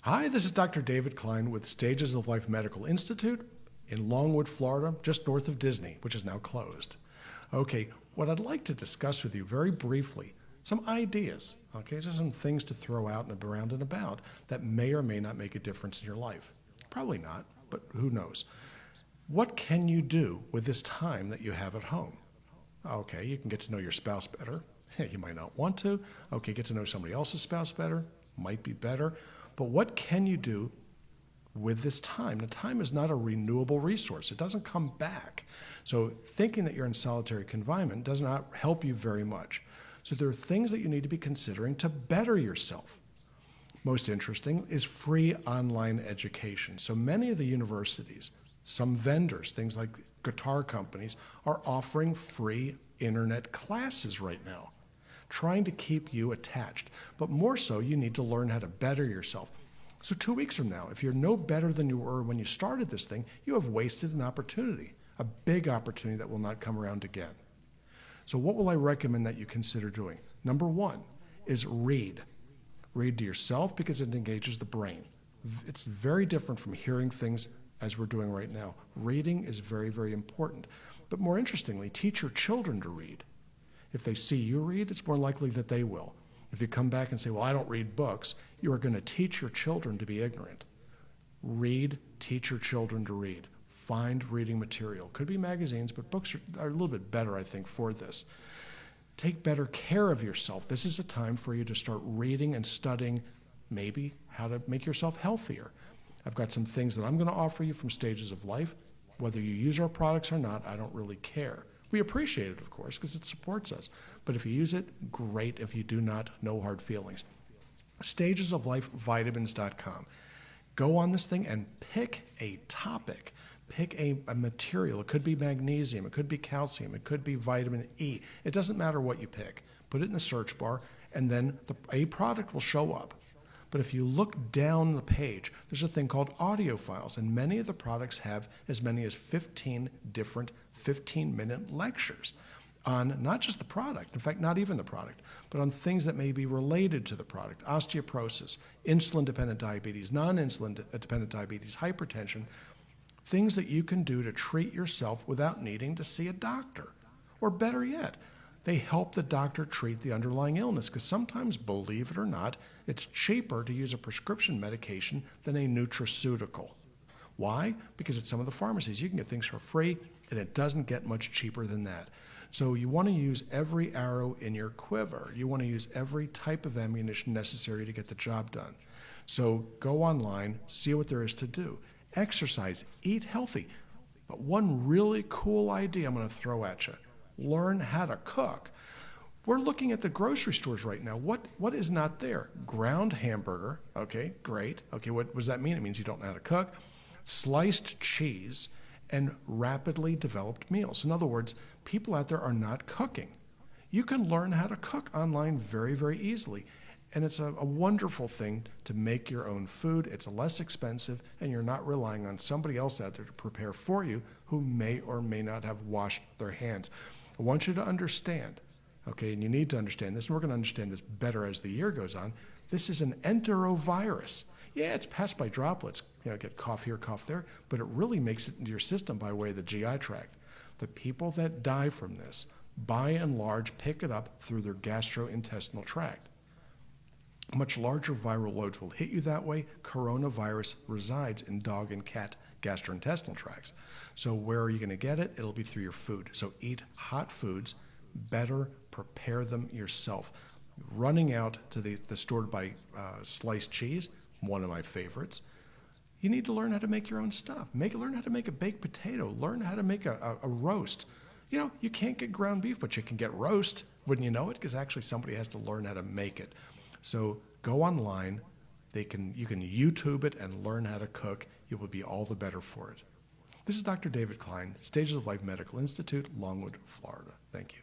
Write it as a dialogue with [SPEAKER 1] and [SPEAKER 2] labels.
[SPEAKER 1] Hi, this is Dr. David Klein with Stages of Life Medical Institute in Longwood, Florida, just north of Disney, which is now closed. Okay, what I'd like to discuss with you very briefly, some ideas, okay, just some things to throw out and around and about that may or may not make a difference in your life. Probably not, but who knows? What can you do with this time that you have at home? Okay, you can get to know your spouse better. You might not want to. Okay, get to know somebody else's spouse better. Might be better. But what can you do with this time? The time is not a renewable resource. It doesn't come back. So thinking that you're in solitary confinement does not help you very much. So there are things that you need to be considering to better yourself. Most interesting is free online education. So many of the universities, some vendors, things like guitar companies, are offering free internet classes right now, trying to keep you attached. But more so, you need to learn how to better yourself. So 2 weeks from now, if you're no better than you were when you started this thing, you have wasted an opportunity, a big opportunity that will not come around again. So what will I recommend that you consider doing? Number one is read. Read to yourself because it engages the brain. It's very different from hearing things as we're doing right now. Reading is very, very important. But more interestingly, teach your children to read. If they see you read, it's more likely that they will. If you come back and say, well, I don't read books, you are going to teach your children to be ignorant. Read, teach your children to read. Find reading material. Could be magazines, but books are a little bit better, I think, for this. Take better care of yourself. This is a time for you to start reading and studying maybe how to make yourself healthier. I've got some things that I'm going to offer you from Stages of Life. Whether you use our products or not, I don't really care. We appreciate it, of course, because it supports us. But if you use it, great. If you do not, no hard feelings. StagesOfLifeVitamins.com. Go on this thing and pick a topic. Pick a material. It could be magnesium. It could be calcium. It could be vitamin E. It doesn't matter what you pick. Put it in the search bar, and then a product will show up. But if you look down the page, there's a thing called audio files, and many of the products have as many as 15 different 15-minute lectures on not just the product, in fact, not even the product, but on things that may be related to the product: osteoporosis, insulin-dependent diabetes, non-insulin-dependent diabetes, hypertension, things that you can do to treat yourself without needing to see a doctor. Or better yet, they help the doctor treat the underlying illness, because sometimes, believe it or not, it's cheaper to use a prescription medication than a nutraceutical. Why? Because at some of the pharmacies, you can get things for free, and it doesn't get much cheaper than that. So you want to use every arrow in your quiver. You want to use every type of ammunition necessary to get the job done. So go online, see what there is to do. Exercise, eat healthy. But one really cool idea I'm going to throw at you: learn how to cook. We're looking at the grocery stores right now. What is not there? Ground hamburger. Okay, great. Okay, what does that mean? It means you don't know how to cook. Sliced cheese and rapidly developed meals. In other words, people out there are not cooking. You can learn how to cook online very, very easily. And it's a wonderful thing to make your own food. It's less expensive, and you're not relying on somebody else out there to prepare for you who may or may not have washed their hands. I want you to understand, okay, and you need to understand this, and we're going to understand this better as the year goes on. This is an enterovirus. Yeah, it's passed by droplets, get cough here, cough there, but it really makes it into your system by way of the GI tract. The people that die from this, by and large, pick it up through their gastrointestinal tract. Much larger viral loads will hit you that way. Coronavirus resides in dog and cat gastrointestinal tracts. So where are you going to get it? It'll be through your food. So eat hot foods. Better prepare them yourself. Running out to the store to buy sliced cheese, one of my favorites. You need to learn how to make your own stuff. Learn how to make a baked potato. Learn how to make a roast. You can't get ground beef, but you can get roast. Wouldn't you know it? Because actually somebody has to learn how to make it. So go online. You can YouTube it and learn how to cook. You will be all the better for it. This is Dr. David Klein, Stages of Life Medical Institute, Longwood, Florida. Thank you.